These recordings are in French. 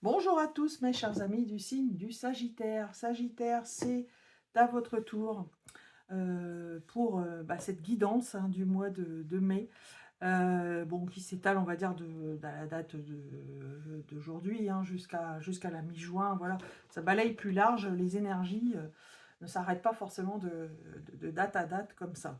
Bonjour à tous mes chers amis du signe du Sagittaire. Sagittaire, c'est à votre tour pour cette guidance du mois de mai, bon, qui s'étale, on va dire, de la date d'aujourd'hui jusqu'à la mi-juin. Voilà, ça balaye plus large, les énergies ne s'arrêtent pas forcément de date à date comme ça.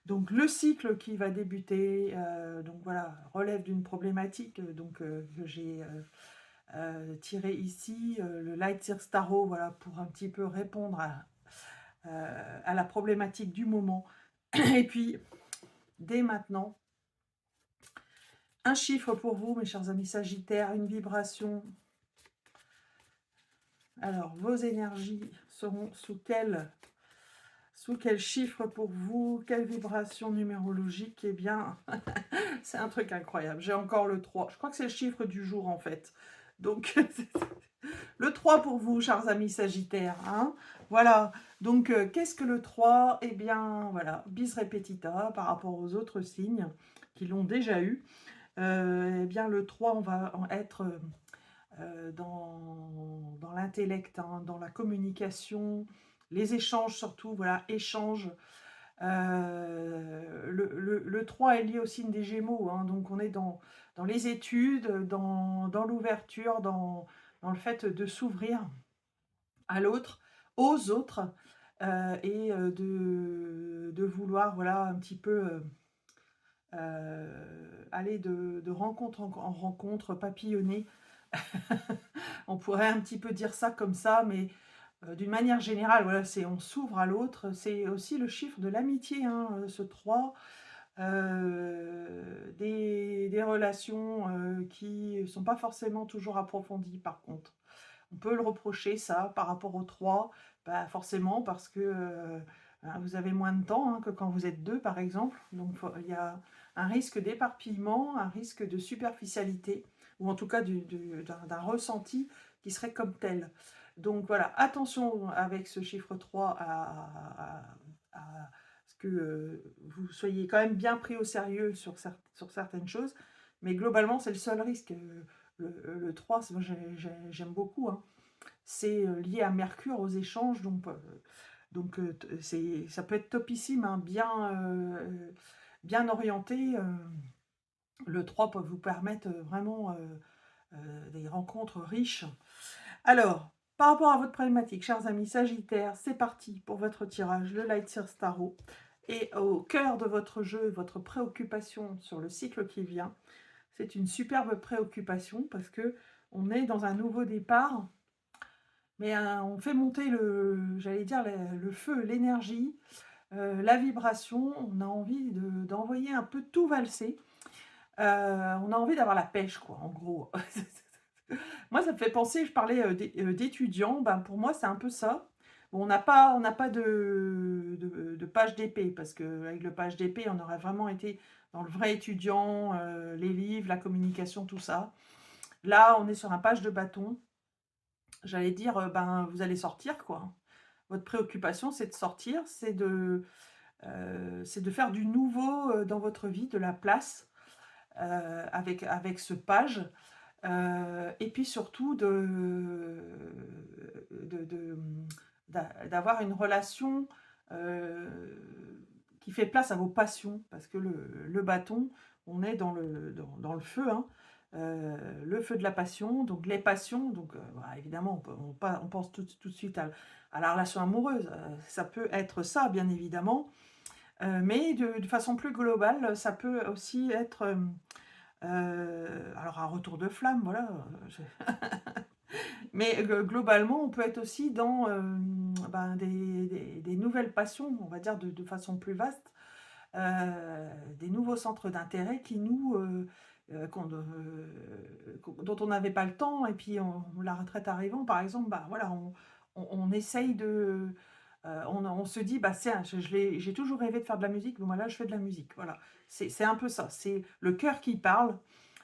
Donc le cycle qui va débuter, donc voilà, relève d'une problématique que j'ai tiré ici, le Light Tarot, voilà, pour un petit peu répondre à la problématique du moment. Et puis, dès maintenant, un chiffre pour vous, mes chers amis Sagittaires, une vibration. Alors, vos énergies seront sous quel chiffre pour vous? Quelle vibration numérologique? Eh bien, c'est un truc incroyable. J'ai encore le 3. Je crois que c'est le chiffre du jour, en fait. Donc, le 3 pour vous, chers amis Sagittaires. Hein, voilà. Donc, qu'est-ce que le 3? Eh bien, voilà, bis repetita par rapport aux autres signes qui l'ont déjà eu. Eh bien, le 3, on va être dans l'intellect, hein, dans la communication, les échanges surtout, voilà, échanges. Le 3 est lié au signe des Gémeaux, hein, donc on est dans les études, dans l'ouverture, dans le fait de s'ouvrir à l'autre, aux autres, et de vouloir, voilà, un petit peu aller de rencontre en rencontre, papillonner. On pourrait un petit peu dire ça comme ça, mais d'une manière générale, voilà, c'est on s'ouvre à l'autre. C'est aussi le chiffre de l'amitié, hein, ce 3. Des relations qui ne sont pas forcément toujours approfondies, par contre. On peut le reprocher, ça, par rapport aux 3, bah, forcément, parce que vous avez moins de temps, hein, que quand vous êtes deux, par exemple. Donc, il y a un risque d'éparpillement, un risque de superficialité, ou en tout cas d'un ressenti qui serait comme tel. Donc voilà, attention avec ce chiffre 3 à ce que vous soyez quand même bien pris au sérieux sur certaines choses, mais globalement, c'est le seul risque. Le 3, moi j'aime beaucoup, hein. C'est lié à Mercure, aux échanges, ça peut être topissime, hein, bien orienté. Le 3 peut vous permettre vraiment des rencontres riches. Alors, par rapport à votre problématique, chers amis Sagittaires, c'est parti pour votre tirage, le Light Sears Tarot. Et au cœur de votre jeu, votre préoccupation sur le cycle qui vient, c'est une superbe préoccupation parce que on est dans un nouveau départ, mais on fait monter j'allais dire, le feu, l'énergie, la vibration. On a envie d'envoyer un peu tout valser. On a envie d'avoir la pêche, quoi, en gros. Moi, ça me fait penser, je parlais d'étudiants, ben, pour moi, c'est un peu ça. Bon, on n'a pas de page d'épée, parce qu'avec le page d'épée, on aurait vraiment été dans le vrai étudiant, les livres, la communication, tout ça. Là, on est sur un page de bâton. J'allais dire, ben, vous allez sortir, quoi. Votre préoccupation, c'est de sortir, c'est de faire du nouveau dans votre vie, de la place, avec ce page. Et puis surtout d'avoir une relation qui fait place à vos passions, parce que le bâton, on est dans le feu, hein, le feu de la passion, donc les passions, donc voilà, évidemment, on pense tout de suite à la relation amoureuse. Ça peut être ça, bien évidemment, mais de façon plus globale, ça peut aussi être alors un retour de flamme, voilà, mais globalement, on peut être aussi dans, ben, des nouvelles passions, on va dire de façon plus vaste, des nouveaux centres d'intérêt qui nous, dont on n'avait pas le temps, et puis la retraite arrivant, par exemple, bah, voilà, on essaye on se dit: «Bah, tiens, j'ai toujours rêvé de faire de la musique, bon, bah, là, je fais de la musique». Voilà, c'est un peu ça, c'est le cœur qui parle,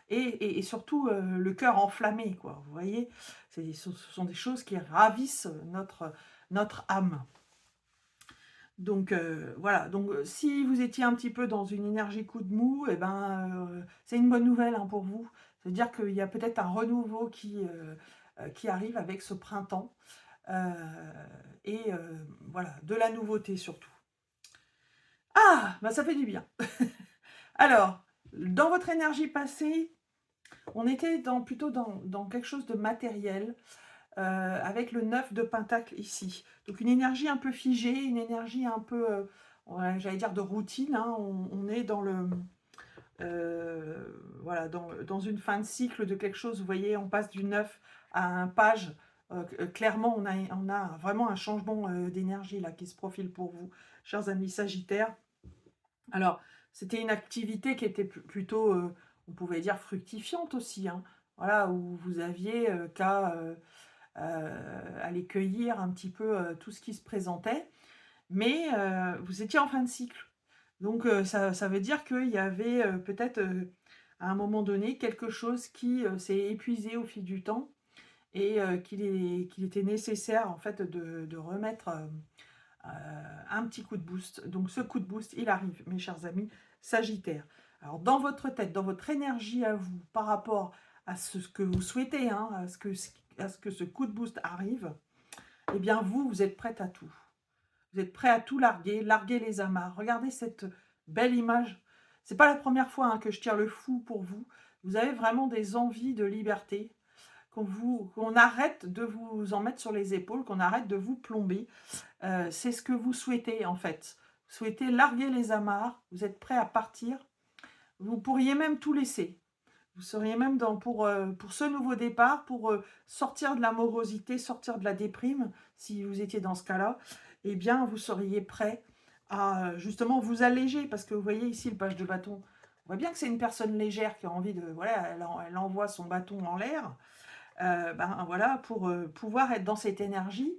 et surtout, le cœur enflammé, quoi, vous voyez? Ce sont des choses qui ravissent notre âme. Donc voilà, donc si vous étiez un petit peu dans une énergie coup de mou, et ben, c'est une bonne nouvelle, hein, pour vous. C'est-à-dire qu'il y a peut-être un renouveau qui arrive avec ce printemps. Heu voilà, de la nouveauté surtout. Ah! Bah, ça fait du bien. Alors, dans votre énergie passée, on était plutôt dans quelque chose de matériel, avec le 9 de pentacle ici. Donc une énergie un peu figée, une énergie un peu, ouais, j'allais dire de routine, hein. On est dans voilà, dans une fin de cycle de quelque chose. Vous voyez, on passe du 9 à un page. Clairement, on a vraiment un changement, d'énergie là qui se profile pour vous, chers amis sagittaires. Alors, c'était une activité qui était plutôt, on pouvait dire fructifiante aussi, hein. Voilà, où vous aviez, qu'à, aller cueillir un petit peu, tout ce qui se présentait. Mais, vous étiez en fin de cycle. Donc, ça veut dire qu'il y avait, peut-être, à un moment donné, quelque chose qui, s'est épuisé au fil du temps et qu'il était nécessaire en fait de remettre, Heu, un petit coup de boost. Donc ce coup de boost, il arrive, mes chers amis sagittaires. Alors dans votre tête, dans votre énergie à vous, par rapport à ce que vous souhaitez, hein, à ce que ce coup de boost arrive, eh bien vous, vous êtes prête à tout. Vous êtes prêt à tout larguer, larguer les amarres. Regardez cette belle image. C'est pas la première fois, hein, que je tire le fou pour vous. Vous avez vraiment des envies de liberté, qu'on arrête de vous en mettre sur les épaules, qu'on arrête de vous plomber. C'est ce que vous souhaitez en fait. Vous souhaitez larguer les amarres, vous êtes prêt à partir. Vous pourriez même tout laisser. Vous seriez même pour ce nouveau départ, pour sortir de la morosité, sortir de la déprime, si vous étiez dans ce cas-là, eh bien, vous seriez prêt à justement vous alléger. Parce que vous voyez ici le page de bâton. On voit bien que c'est une personne légère qui a envie de... Voilà, elle envoie son bâton en l'air. Ben voilà, pour pouvoir être dans cette énergie,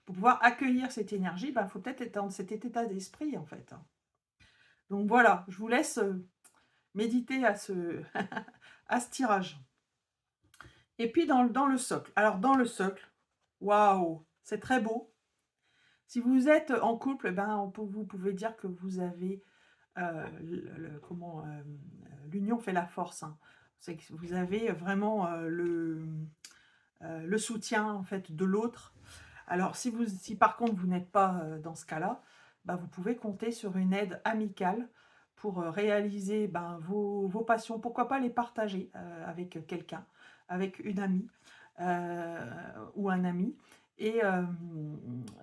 pour pouvoir accueillir cette énergie, il faut peut-être être dans cet état d'esprit, en fait. Donc voilà, je vous laisse méditer à à ce tirage. Et puis dans le socle. Alors dans le socle, waouh, c'est très beau. Si vous êtes en couple, vous pouvez dire que vous avez l'union fait la force, hein. C'est que vous avez vraiment le soutien en fait de l'autre. Alors, si par contre vous n'êtes pas dans ce cas-là, vous pouvez compter sur une aide amicale pour réaliser vos passions. Pourquoi pas les partager avec quelqu'un, avec une amie ou un ami. Et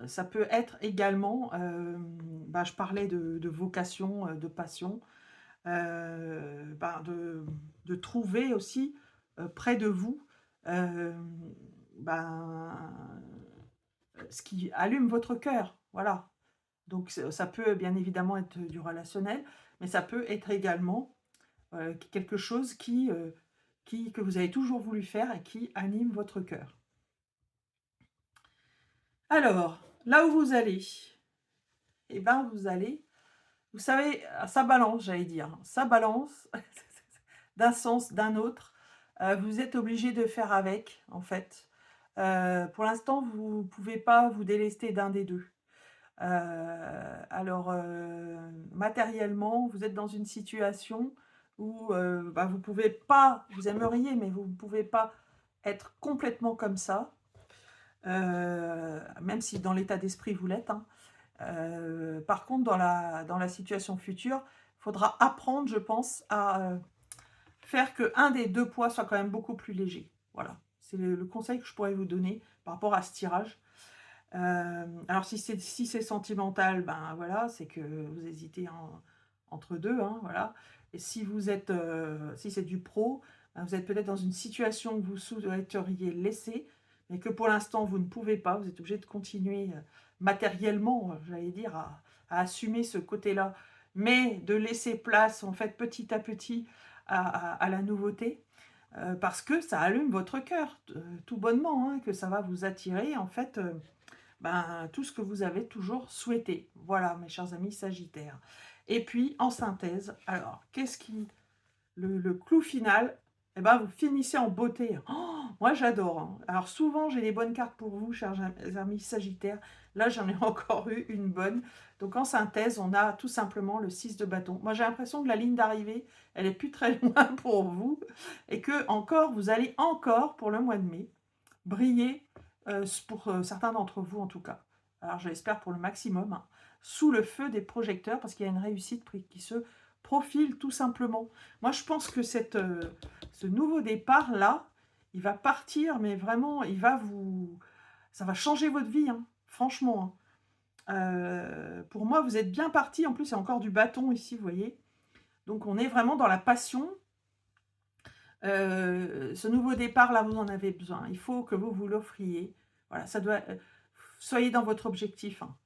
ça peut être également, je parlais de vocation, de passion, de trouver aussi près de vous euh, ben, ce qui allume votre cœur, voilà. Donc ça peut bien évidemment être du relationnel, mais ça peut être également quelque chose que vous avez toujours voulu faire et qui anime votre cœur. Alors, là où vous allez, eh ben vous allez, vous savez, ça balance, j'allais dire, ça balance d'un sens, d'un autre. Vous êtes obligé de faire avec, en fait. Pour l'instant, vous ne pouvez pas vous délester d'un des deux. Alors, matériellement, vous êtes dans une situation où vous pouvez pas, vous aimeriez, mais vous ne pouvez pas être complètement comme ça, même si dans l'état d'esprit vous l'êtes, hein. Par contre, dans la situation future, il faudra apprendre, je pense, à faire que un des deux poids soit quand même beaucoup plus léger. Voilà, c'est le conseil que je pourrais vous donner par rapport à ce tirage. Alors si c'est sentimental, voilà, c'est que vous hésitez entre deux, hein, voilà. Et si vous êtes, si c'est du pro, vous êtes peut-être dans une situation que vous souhaiteriez laisser, mais que pour l'instant vous ne pouvez pas. Vous êtes obligé de continuer matériellement, j'allais dire, à assumer ce côté-là, mais de laisser place en fait petit à petit à la nouveauté. Parce que ça allume votre cœur, tout bonnement, hein, que ça va vous attirer en fait tout ce que vous avez toujours souhaité. Voilà, mes chers amis sagittaires. Et puis, en synthèse, alors, qu'est-ce qui... le clou final, et ben, vous finissez en beauté. Oh, moi, j'adore, hein. Alors souvent, j'ai les bonnes cartes pour vous, chers amis sagittaires. Là, j'en ai encore eu une bonne. Donc en synthèse, on a tout simplement le 6 de bâton. Moi, j'ai l'impression que la ligne d'arrivée, elle est plus très loin pour vous et que encore, vous allez encore, pour le mois de mai, briller, pour certains d'entre vous en tout cas. Alors je l'espère pour le maximum, hein, sous le feu des projecteurs, parce qu'il y a une réussite qui se profile tout simplement. Moi je pense que ce nouveau départ-là, il va partir, mais vraiment, ça va changer votre vie, hein, franchement, hein. Pour moi, vous êtes bien parti. En plus, il y a encore du bâton ici, vous voyez. Donc on est vraiment dans la passion. Ce nouveau départ-là, vous en avez besoin. Il faut que vous vous l'offriez. Voilà, ça doit. Soyez dans votre objectif, hein.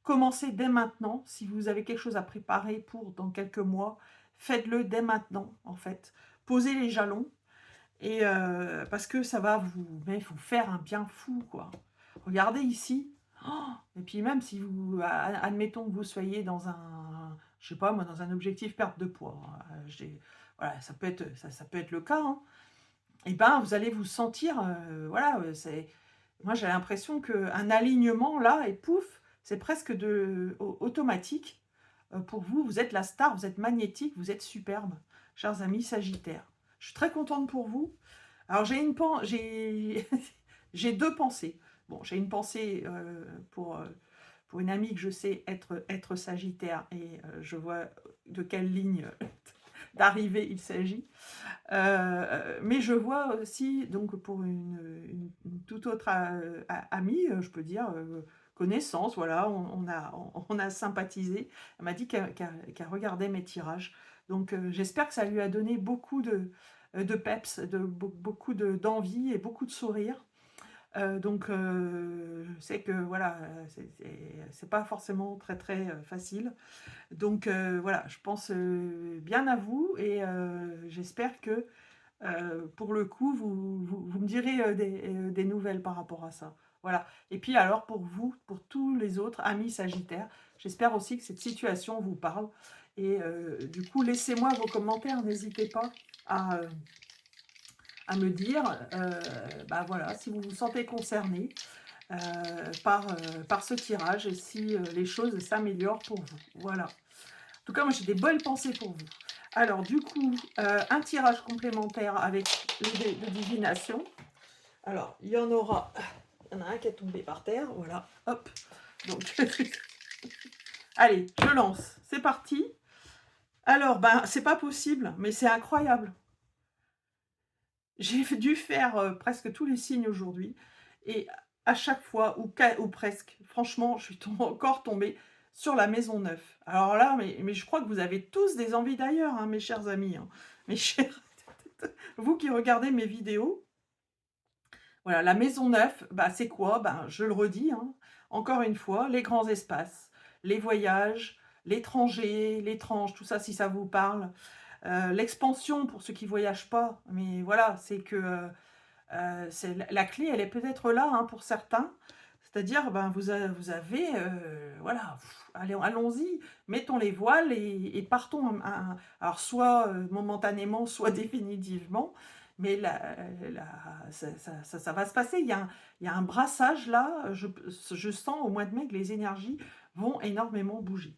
Commencez dès maintenant. Si vous avez quelque chose à préparer pour dans quelques mois, faites-le dès maintenant, en fait. Posez les jalons et parce que ça va vous faire un bien fou, quoi. Regardez ici. Oh, et puis même si vous, admettons que vous soyez dans un, je sais pas moi, dans un objectif perte de poids, hein, voilà, ça peut être le cas, hein. Et ben, vous allez vous sentir, voilà, moi j'ai l'impression qu'un alignement là et pouf, c'est presque automatique. Pour vous, vous êtes la star, vous êtes magnétique, vous êtes superbe, chers amis sagittaires. Je suis très contente pour vous. Alors j'ai j'ai 2 pensées. Bon, j'ai une pensée, pour une amie que je sais être sagittaire et je vois de quelle ligne d'arrivée il s'agit. Mais je vois aussi, donc pour une toute autre amie, je peux dire, connaissance, voilà, on a sympathisé. Elle m'a dit qu'elle regardait mes tirages. Donc j'espère que ça lui a donné beaucoup de peps, beaucoup d'envie et beaucoup de sourire. Donc je sais que voilà, c'est pas forcément très très facile. Donc voilà, je pense bien à vous et j'espère que pour le coup, vous me direz des nouvelles par rapport à ça. Voilà. Et puis alors pour vous, pour tous les autres amis sagittaires, j'espère aussi que cette situation vous parle. Et du coup, laissez-moi vos commentaires, n'hésitez pas à, euh, à me dire, bah voilà, si vous vous sentez concerné par ce tirage et si les choses s'améliorent pour vous. Voilà. En tout cas, moi, j'ai des bonnes pensées pour vous. Alors, du coup, un tirage complémentaire avec le dé de divination. Alors, il y en aura... Il y en a un qui est tombé par terre, voilà, hop. Donc, allez, je lance. C'est parti. Alors, ben, c'est pas possible, mais c'est incroyable. J'ai dû faire presque tous les signes aujourd'hui. Et à chaque fois, ou presque, franchement, je suis encore tombée sur la maison neuve. Alors là, mais je crois que vous avez tous des envies d'ailleurs, hein, mes chers amis, hein. Mes chers, vous qui regardez mes vidéos, voilà, la maison neuve, bah, c'est quoi? Ben, je le redis, hein, encore une fois, les grands espaces, les voyages, l'étranger, l'étrange, tout ça, si ça vous parle. L'expansion pour ceux qui ne voyagent pas, mais voilà, c'est que c'est la clé, elle est peut-être là, hein, pour certains. C'est-à-dire, ben, vous avez, voilà, allons-y, mettons les voiles et partons. Alors, soit momentanément, soit définitivement, mais ça va se passer. Il y a un brassage là. Je sens au mois de mai que les énergies vont énormément bouger.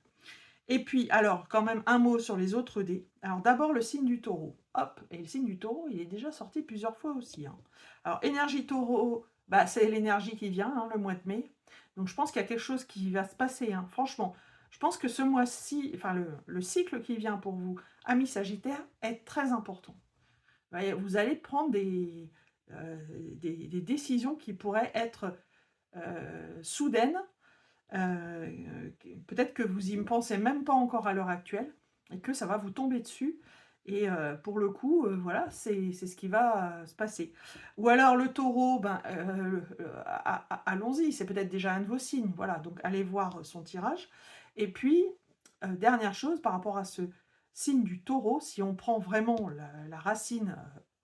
Et puis, alors, quand même, un mot sur les autres dés. Alors, d'abord, le signe du taureau. Hop, et le signe du taureau, il est déjà sorti plusieurs fois aussi, hein. Alors, énergie taureau, bah, c'est l'énergie qui vient, hein, le mois de mai. Donc, je pense qu'il y a quelque chose qui va se passer, hein. Franchement, je pense que ce mois-ci, enfin, le cycle qui vient pour vous, amis sagittaires, est très important. Vous allez prendre des décisions qui pourraient être soudaines. Peut-être que vous y pensez même pas encore à l'heure actuelle et que ça va vous tomber dessus. Et pour le coup, voilà, c'est ce qui va se passer. Ou alors le taureau, ben, allons-y, c'est peut-être déjà un de vos signes. Voilà, donc allez voir son tirage. Et puis, dernière chose, par rapport à ce signe du taureau, si on prend vraiment la racine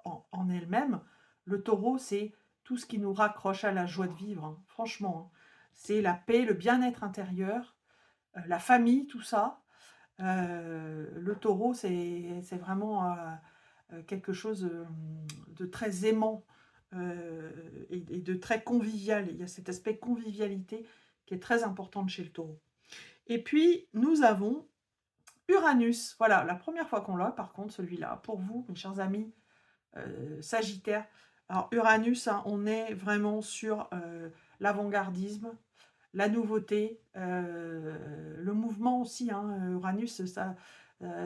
en elle-même, le taureau, c'est tout ce qui nous raccroche à la joie de vivre, hein, franchement, hein. C'est la paix, le bien-être intérieur, la famille, tout ça. Le taureau, c'est vraiment quelque chose de très aimant et de très convivial. Il y a cet aspect convivialité qui est très importante chez le Taureau. Et puis, nous avons Uranus. Voilà, la première fois qu'on l'a, par contre, celui-là, pour vous, mes chers amis Sagittaire. Alors, Uranus, hein, on est vraiment sur l'avant-gardisme, la nouveauté, le mouvement aussi. Hein, Uranus,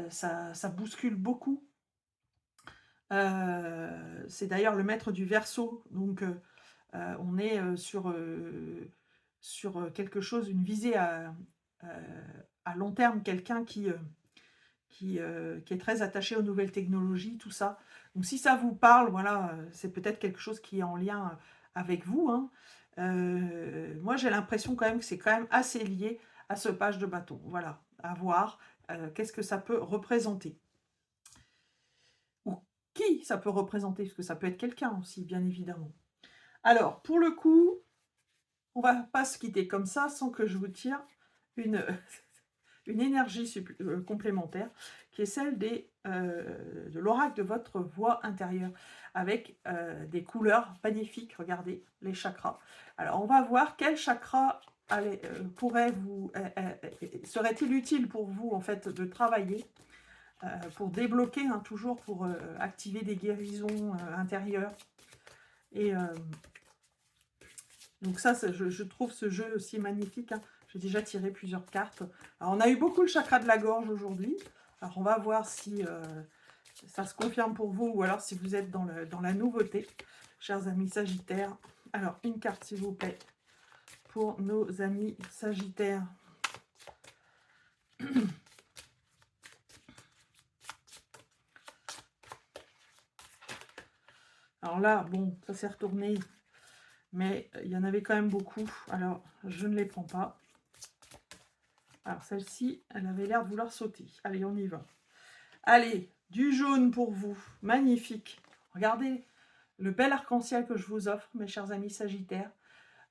ça bouscule beaucoup. C'est d'ailleurs le maître du Verseau, donc on est sur quelque chose, une visée à long terme, quelqu'un qui est très attaché aux nouvelles technologies, tout ça. Donc si ça vous parle, voilà, c'est peut-être quelque chose qui est en lien avec vous. Hein. Moi, j'ai l'impression quand même que c'est quand même assez lié à ce page de bâton. Voilà, à voir qu'est-ce que ça peut représenter. Ou qui ça peut représenter, parce que ça peut être quelqu'un aussi, bien évidemment. Alors, pour le coup, on va pas se quitter comme ça sans que je vous tire une, une énergie complémentaire qui est celle de l'oracle de votre voix intérieure avec des couleurs magnifiques. Regardez les chakras. Alors, on va voir quel chakra serait-il utile pour vous en fait de travailler pour débloquer, hein, toujours pour activer des guérisons intérieures. Et donc ça, je trouve ce jeu aussi magnifique. Hein. J'ai déjà tiré plusieurs cartes. Alors, on a eu beaucoup le chakra de la gorge aujourd'hui. Alors, on va voir si ça se confirme pour vous ou alors si vous êtes dans la nouveauté, chers amis Sagittaires. Alors, une carte, s'il vous plaît, pour nos amis Sagittaires. Alors là, bon, ça s'est retourné, mais il y en avait quand même beaucoup. Alors, je ne les prends pas. Alors, celle-ci, elle avait l'air de vouloir sauter. Allez, on y va. Allez, du jaune pour vous. Magnifique. Regardez le bel arc-en-ciel que je vous offre, mes chers amis Sagittaires.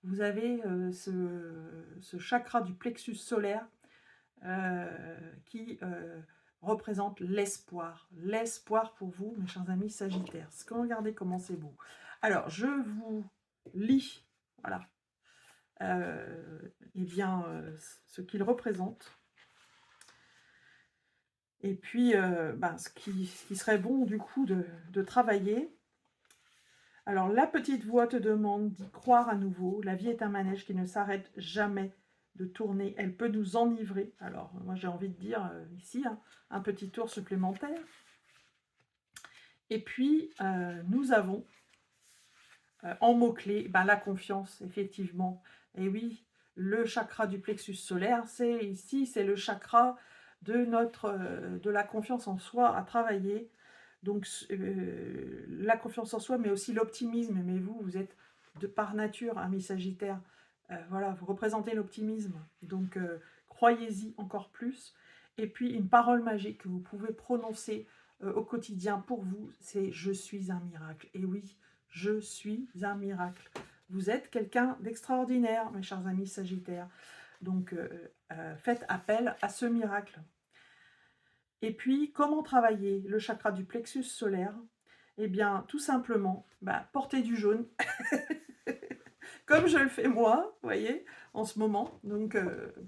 Vous avez ce chakra du plexus solaire qui représente l'espoir. L'espoir pour vous, mes chers amis Sagittaires. Regardez comment c'est beau. Alors, je vous lis, voilà, eh bien, ce qu'il représente. Et puis, ce qui serait bon, du coup, de travailler. Alors, la petite voix te demande d'y croire à nouveau. La vie est un manège qui ne s'arrête jamais de tourner. Elle peut nous enivrer. Alors, moi, j'ai envie de dire ici, hein, un petit tour supplémentaire. Et puis, nous avons en mots-clés la confiance, effectivement. Et oui, le chakra du plexus solaire, c'est le chakra de la confiance en soi à travailler. Donc, la confiance en soi, mais aussi l'optimisme. Mais vous êtes par nature, amis Sagittaire, voilà, vous représentez l'optimisme. Donc, croyez-y encore plus. Et puis, une parole magique que vous pouvez prononcer au quotidien pour vous, c'est « Je suis un miracle ». Et oui, je suis un miracle. Vous êtes quelqu'un d'extraordinaire, mes chers amis Sagittaires. Donc, faites appel à ce miracle. Et puis, comment travailler le chakra du plexus solaire? Eh bien, tout simplement, porter du jaune, comme je le fais moi, vous voyez, en ce moment. Donc,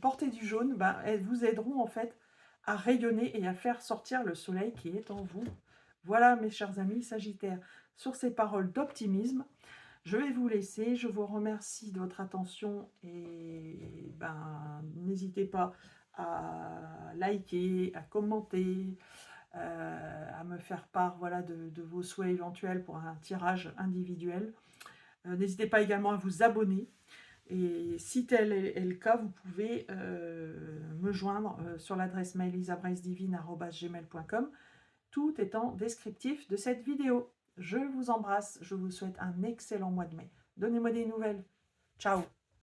porter du jaune, elles vous aideront en fait à rayonner et à faire sortir le soleil qui est en vous. Voilà, mes chers amis Sagittaires, sur ces paroles d'optimisme, je vais vous laisser. Je vous remercie de votre attention et n'hésitez pas à liker, à commenter, à me faire part, voilà, de vos souhaits éventuels pour un tirage individuel. N'hésitez pas également à vous abonner. Et si tel est le cas, vous pouvez me joindre sur l'adresse mail isabraisdivine@gmail.com. Tout est en descriptif de cette vidéo. Je vous embrasse, je vous souhaite un excellent mois de mai. Donnez-moi des nouvelles. Ciao!